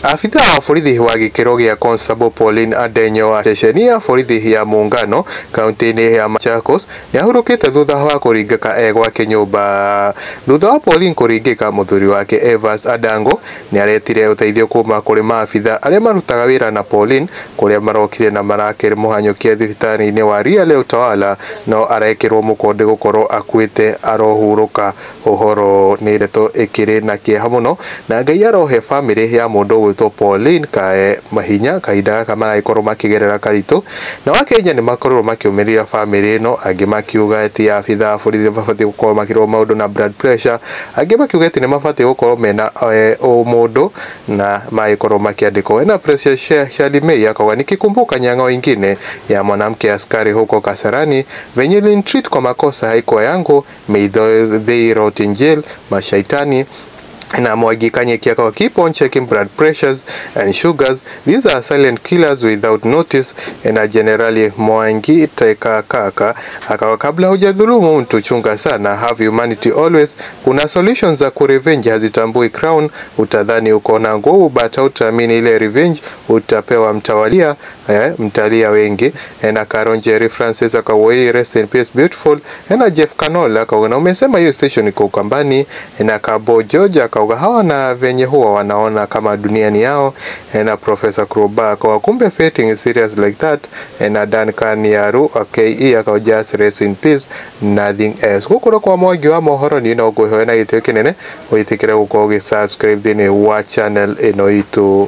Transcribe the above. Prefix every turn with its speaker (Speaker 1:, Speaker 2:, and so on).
Speaker 1: Abithaa wa borithi wa gikiro gia Constable Pauline Adenyo wa ceceni ya borithi ya Muungano kaunti-ini ya Machakos ni ahurukite thutha wa Kurigika Gwake Nyumba. Thutha wa Pauline Kurigika, muthuri wake Evans Adango ni aretire uteithio kuma kuri maabithaa aria marutaga wira na Pauline kuria marokire na marakire muhanyukia thibitari-ini wa Ria leo Utawala no arekirwo mukonde gukorwo akuite arohuruka. Uhoro ni Ndeto ikiri na Kieha muno na Ngai arohe family ya mundu gwitwo Pauline kae mahinya kahinda kamara ikorwo makigerera karitu na wakenya ni makorwo makiumirira family no angi makiuga eti abithaa borithi mabati gukorwo makirwo maundu na blood pressure, angi makiuga eti ni mabati gukorwo mena mundu na maikorwo makiandikwo na pressure Shalimei akawa nikikumbuka nyang'ao ingine ya mwanamke askari huko Kasarani venye treat kwa makosa haikuwa yangu, may they rot in jail, mashaitani na mwagikanye kiaka keep on checking blood pressures and sugars. These are silent killers without notice na generally mwangi teka kaka akawa kabla hujadhulumu mtu chunga sana, have humanity always. Kuna solutions za kurevenge hazitambui crown, utadhani uko na nguvu but utaamini ile revenge utapewa mtawalia mtalia wengi. Na Karonjeri Francis akawoi rest in peace beautiful. Na Jeff Kanola akaona umesema hiyo station iko Ukambani. Na Kabo George akawa hawana venye huwa wanaona kama dunia ni yao. Na Professor Kuruba akawa kumbe fating is serious like that. Na Dan Kaniaru okay akawa just rest in peace, nothing else. Kukuro kwa mwagi wa Mohoro ni inogoyo na ito kinene uitikire ukogi subscribe dini wa channel ino itu.